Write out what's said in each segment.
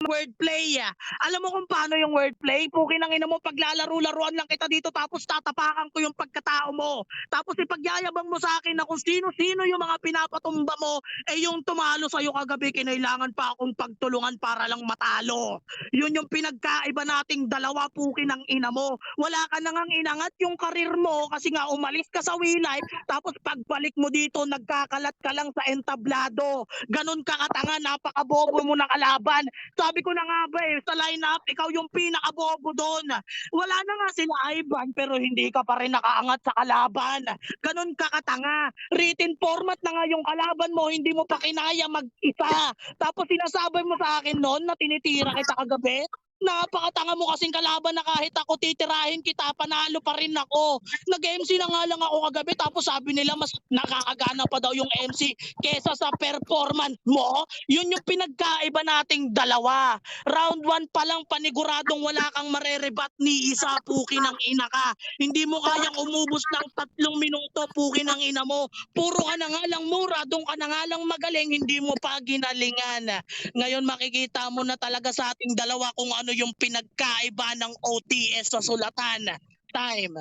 wordplay. Alam mo kung paano yung wordplay? Pukin ang ina mo, paglalaro-laruan lang kita dito tapos tatapakan ko yung pagkatao mo. Tapos ipagyayabang mo sa akin na kung sino-sino yung mga pinapatumba mo, eh yung tumalo sa'yo kagabi, kinailangan pa akong pagtulungan para lang matalo. Yun yung pinagkaiba nating dalawa, pukin ang ina mo. Wala ka nang inangat yung karir mo kasi nga umalis ka sa WeLife, tapos pagbalik mo dito, nagkakalat ka lang sa entablado. Ganon ka katanga, napakabobo mo na kalaban. Sabi ko na nga ba sa lineup, ikaw yung pinakabobo doon. Wala na nga sila Ivan, pero hindi ka pa rin nakaangat sa kalaban. Ganon ka katanga. Written format na nga yung kalaban mo, hindi mo pa kinaya mag-isa. Tapos sinasabi mo sa akin noon na tinitira kita kagabi. Napakatanga mo kasing kalaban na kahit ako titirahin kita, panalo pa rin ako. Nag-MC na nga lang ako kagabi tapos sabi nila mas nakakagana pa daw yung MC kesa sa performance mo. Yun yung pinagkaiba nating dalawa. Round 1 pa lang paniguradong wala kang marerebat ni isa, puki ng ina ka. Hindi mo kayang umubos ng 3 minuto, puki ng ina mo. Puro ka na nga lang mura, doon ka na nga lang magaling, hindi mo pa ginalingan. Ngayon makikita mo na talaga sa ating dalawa kung ano yung pinagkaiba ng OTS sa sulatan. Time.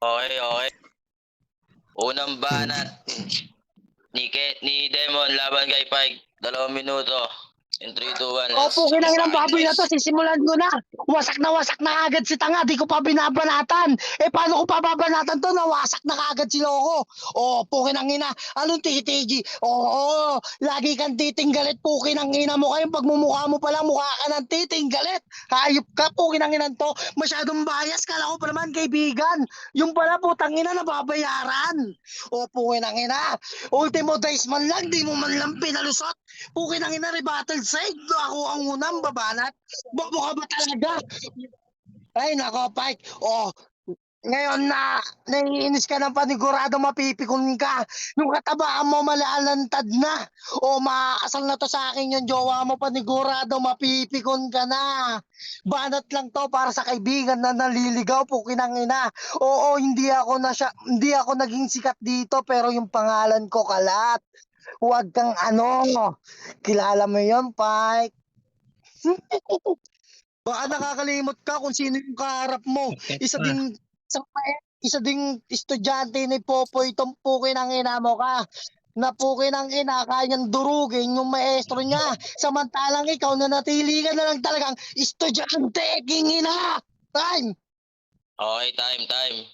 Okay. Unang banat ni Demon laban kay Pike. 2 minuto. In 3, 2, 1. Opo, kinang baboy na to, sisimulan ko na. Wasak na agad si tanga, di ko pa binabanatan. Eh, paano ko pa babanatan to? Nawasak na agad si Loko. Opo, kinang ina, anong tigi-tigi? Oo, lagi kang titinggalit po, kinang ina mo kayo. Pagmumukha mo pala, mukha ka ng titinggalit. Hayop ka po, kinang ina to. Masyadong bias, kala ko pa naman kaibigan. Yung pala po, tangina, nababayaran. Opo, kinang ina. Ultimo dice man lang, di mo man lang pinalusot. Pukin ang ina, rebuttal side. Ako ang unang babanat. Bobo ka ba talaga? Ay, nako, Pike. Ngayon na naiinis ka ng panigurado, mapipikon ka. Yung katabaan mo malalantad na. Makakasal na to sa akin yung jowa mo, panigurado, mapipikon ka na. Banat lang to para sa kaibigan na naliligaw, pukin ang ina. Oo, hindi ako naging sikat dito, pero yung pangalan ko kalat. Huwag kang kilala mo yon, Pike. Baka nakakalimot ka kung sino yung kaharap mo. Isa ding estudyante ni Popoy, tumpukin ang ina mo ka. Napukin ang ina, kanyang durugin yung maestro niya. Samantalang ikaw na natili ka na lang talagang estudyante, king ina. Time! Okay, time.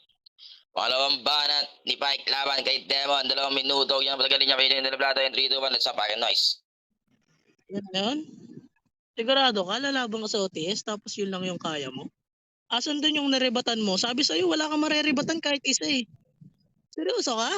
Pangalawang banat ni Pike laban kay Demon. 2 minuto. Yan ang pagkagalin niya. Pwede yung Plato. In 3, 2, 1. Let's up. Noise. Yan. Sigurado ka, lalaban ka sa OTS tapos yun lang yung kaya mo? Asan dun yung narebatan mo? Sabi sa'yo, wala kang marerebatan kahit isa eh. Seryoso ka?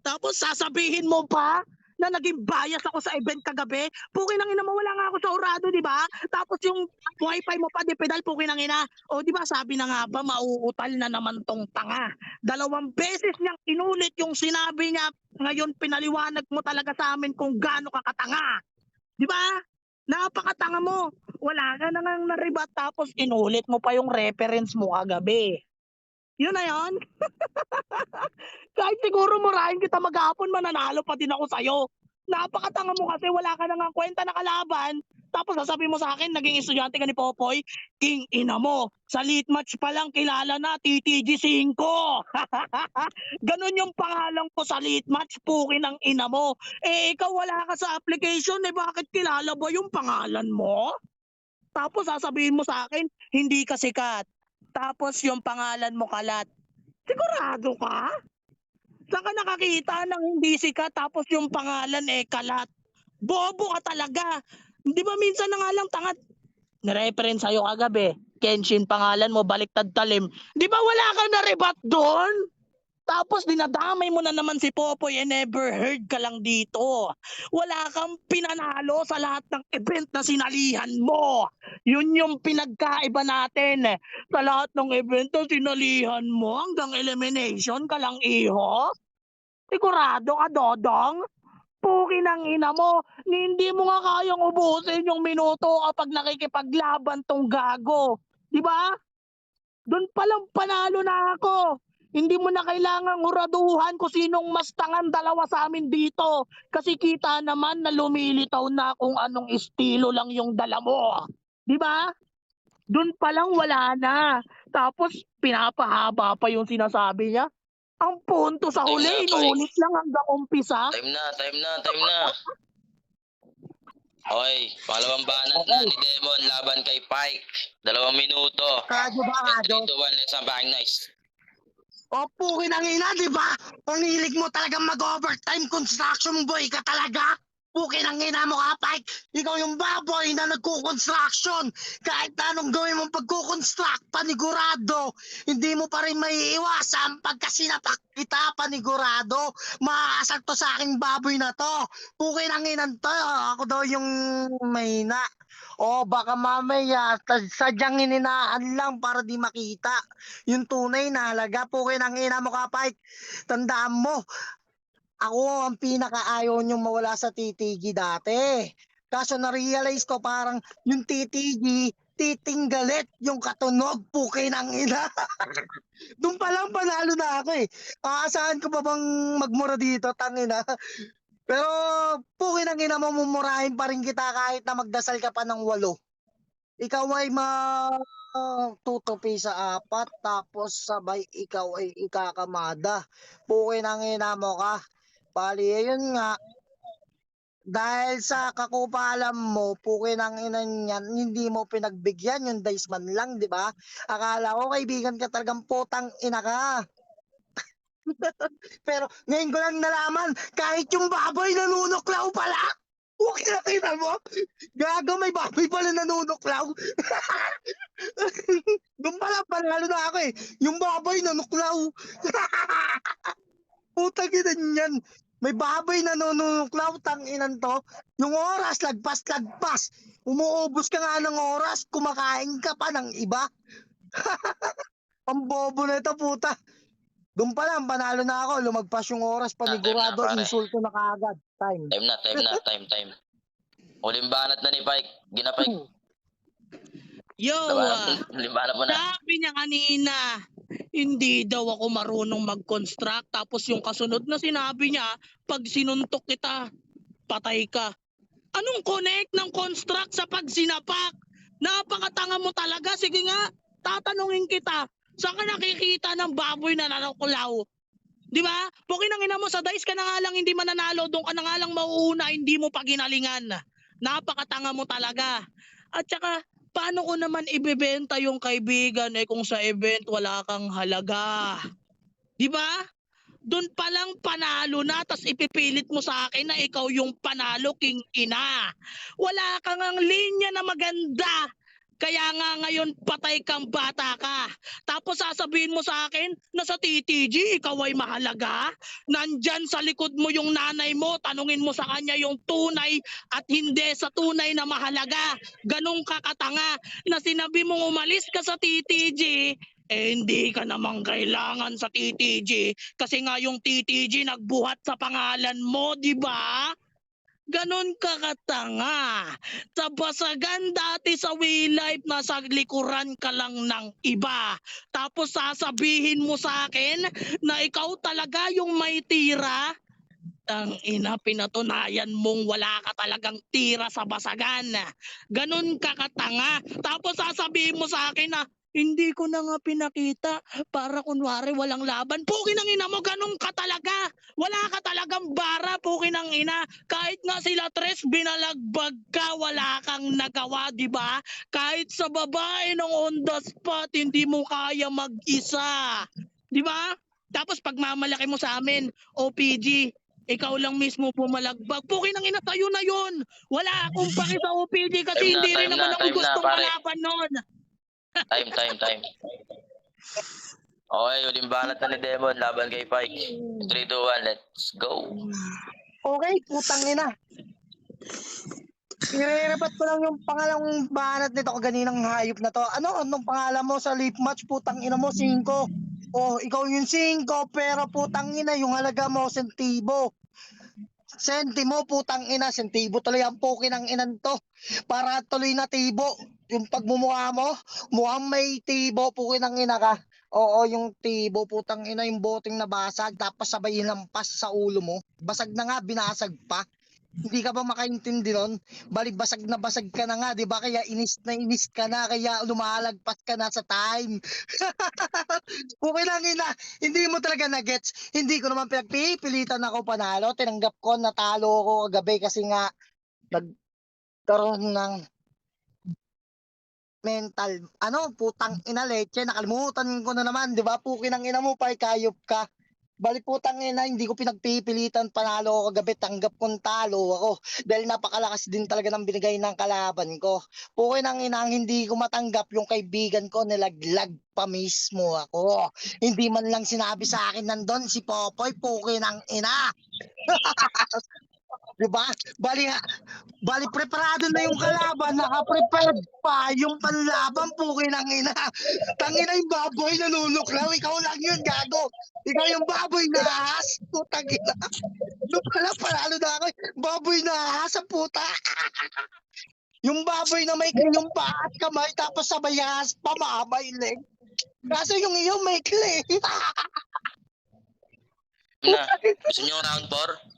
Tapos sasabihin mo pa na naging bias ako sa event kagabi? Pukin ang ina mo, wala nga ako sa Orado, di ba? Tapos yung wifi mo pa, di pedal, pukin ang ina. O di ba, sabi na nga ba, mauutal na naman tong tanga. 2 beses niyang inulit yung sinabi niya. Ngayon, pinaliwanag mo talaga sa amin kung gaano ka katanga. Di ba? Napakatanga mo. Wala ka na nang naribat tapos inulit mo pa yung reference mo kagabi. Yun na yun. Kahit siguro murahin kita maghapon, mananalo pa din ako sa'yo. Napakatanga mo kasi wala ka na nga kwenta na kalaban. Tapos sasabihin mo sa akin, naging estudyante ka ni Popoy, king ina mo. Sa lead match pa lang kilala na, TTG 5. Ganon yung pangalan ko sa lead match, pukin ang ina mo. Eh, ikaw wala ka sa application, bakit kilala ba yung pangalan mo? Tapos sasabihin mo sa akin, hindi ka sikat. Tapos yung pangalan mo kalat. Sigurado ka? Saan ka nakakita ng hindi sikat tapos yung pangalan kalat? Bobo ka talaga. Di ba minsan na nga lang tangat? Nireference sa'yo kagabi. Kenshin pangalan mo, baliktad talim. Di ba wala kang na-rebat doon? Tapos dinadamay mo na naman si Popoy never heard ka lang dito. Wala kang pinanalo sa lahat ng event na sinalihan mo. Yun yung pinagkaiba natin. Sa lahat ng event na sinalihan mo hanggang elimination ka lang, iho. Sigurado ka, Dodong? Puki ng ina mo, hindi mo nga kayang ubusin yung minuto kapag nakikipaglaban tong gago. Di ba? Doon palang panalo na ako. Hindi mo na kailangang huraduhan kung sinong mas tangan dalawa sa amin dito. Kasi kita naman na lumilitaw na kung anong estilo lang yung dala mo. Di ba? Doon pa lang wala na. Tapos pinapahaba pa yung sinasabi niya. Ang punto sa Time na, huli, Pike. inuulit lang hanggang umpisa. Time na. Okay, pangalawang banat na ni Demon laban kay Pike. 2 minuto. Radyo ba, And 3, radyo? 2, 1, let's back nice. O, pukin ang ina, di ba? Ang hilig mo talagang mag-overtime construction boy ka talaga. Pukin ang ina mo ka, Pike. Ikaw yung baboy na nagko-construction. Kahit na anong gawin mong pagko-construct, panigurado, hindi mo pa rin maiiwasan pagka sinapak kita, panigurado. Maaasar to sa aking baboy na to. Pukin ang ina to. Ako daw yung mahina. O baka mamaya sadyang hininaan lang para di makita yung tunay na halaga. Pukin ang ina mo ka, Pike. Tandaan mo, ako ang pinakaayaw niyong mawala sa TTG dati. Kaso na-realize ko parang yung TTG, titinggalit yung katunog, pukin ang ina. Doon pa lang panalo na ako eh. Aasahan ko pa bang magmura dito, tangina. Pero pukin ang ina mo, mumurahin pa rin kita kahit na magdasal ka pa ng 8. Ikaw ay tutupi sa 4, tapos sabay ikaw ay ikakamada. Pukin ang ina mo ka. Bali, yun nga. Dahil sa kakupalan mo, pukin ang ina niyan, hindi mo pinagbigyan yung dice man lang, di ba? Akala ko kaibigan ka talagang putang ina ka. Pero ngayon ko lang nalaman, kahit yung baboy nanunuklaw pala. Okay na kita mo? Gago, may baboy pala nanunuklaw. Doon pala, panalo na ako eh. Yung baboy nanuklaw. Putang ina niyan. May baboy na nanunuklaw, tanginan to. Yung oras, lagpas-lagpas. Umuubos ka nga ng oras, kumakain ka pa ng iba. Ang bobo na ito, puta. Doon pa lang, panalo na ako. Lumagpas yung oras, panigurado, Time na, pare. insulto na kaagad. Time. Time. Huling banat na ni Pike. Gina Pike. Yo, Huling banat mo na. sabi niya kanina, hindi daw ako marunong mag-construct. Tapos yung kasunod na sinabi niya, pag sinuntok kita, patay ka. Anong connect ng construct sa pag sinapak? Napakatanga mo talaga. Sige nga, tatanungin kita. Saan ka nakikita ng baboy na nanukulaw? Di ba? Pukin ang ina mo, sa dice ka na nga lang hindi mananalo, doon ka na nga lang mauuna, hindi mo pa ginalingan. Napakatanga mo talaga. At saka, paano ko naman ibebenta yung kaibigan kung sa event wala kang halaga? Di ba? Doon pa lang panalo na, tas ipipilit mo sa akin na ikaw yung panalo, king ina. Wala kang ang linya na maganda. Kaya nga ngayon patay kang bata ka. Tapos sasabihin mo sa akin na sa TTG ikaw ay mahalaga. Nandyan sa likod mo yung nanay mo, tanungin mo sa kanya yung tunay at hindi sa tunay na mahalaga. Ganong kakatanga na sinabi mong umalis ka sa TTG, hindi ka namang kailangan sa TTG kasi nga yung TTG nagbuhat sa pangalan mo, di ba? Ganon ka katanga. Sa basagan dati sa We Life, nasa likuran ka lang ng iba. Tapos sasabihin mo sa akin na ikaw talaga yung may tira. Ang ina, pinatunayan mong wala ka talagang tira sa basagan. Ganon ka katanga. Tapos sasabihin mo sa akin na hindi ko na nga pinakita para kunwari walang laban. Pukin ang ina mo, ganun ka talaga. Wala ka talagang bara, pukin ang ina. Kahit nga sila Tres binalagbag ka, wala kang nagawa, di ba? Kahit sa babae ng on the spot, hindi mo kaya mag-isa. Di ba? Tapos pagmamalaki mo sa amin, OPG, ikaw lang mismo pumalagbag. Pukin ang ina, tayo na yun. Wala akong paki sa OPG kasi Time na, hindi rin time naman na, ako time na, gustong pare. kalaban nun. Time. Okay, huling banat na ni Demon laban kay Pike. 3, 2, 1, let's go. Okay, putang ina. Irerepat ko lang yung pangalawang banat nito, kaninang hayop na to. Anong pangalan mo sa lip match, putang ina mo, 5. Oh, ikaw yung 5, pero putang ina, yung halaga mo, sentibo. Sentimo, putang ina, sentibo tuloy ang pukin ng inan to. Para tuloy na tibo. Yung pagmumukha mo, mukhang may tibo, pukin ng ina ka. Oo, yung tibo, putang ina, yung boteng nabasag, tapos sabay hinampas sa ulo mo. Basag na nga, binasag pa. Hindi ka ba makaintindi nun? Balik basag na basag ka na nga, di ba? Kaya inis ka na, kaya lumalagpas ka na sa time. Okay lang ina, hindi mo talaga na-gets. Hindi ko naman pinagpipilitan ako panalo. Tinanggap ko, natalo ako kagabi kasi nga nagkaroon ng mental, putang ina leche, nakalimutan ko na naman, di ba? Pukin ang ina mo, pay kayop ka. Bali putang ina, hindi ko pinagpipilitan panalo ako kagabi, tanggap kong talo ako. Dahil napakalakas din talaga ng binigay ng kalaban ko. Pukin ang ina, ang hindi ko matanggap yung kaibigan ko, nilaglag pa mismo ako. Hindi man lang sinabi sa akin nandun si Popoy, pukin ang ina. Di ba? Bali preparado na yung kalaban, naka-prepared pa yung panlaban, pukin ang ina. Tangina yung baboy nanunuklaw, ikaw lang yun, gago. Ikaw yung baboy na ahas, putang ina. Doon pala, panalo na ako. Baboy na ahas, ang puta. Yung baboy na may yung paa at kamay, tapos sabay ahas, pamamay leg. Kaso yung iyo may clay. Na, gusto niyo round 4?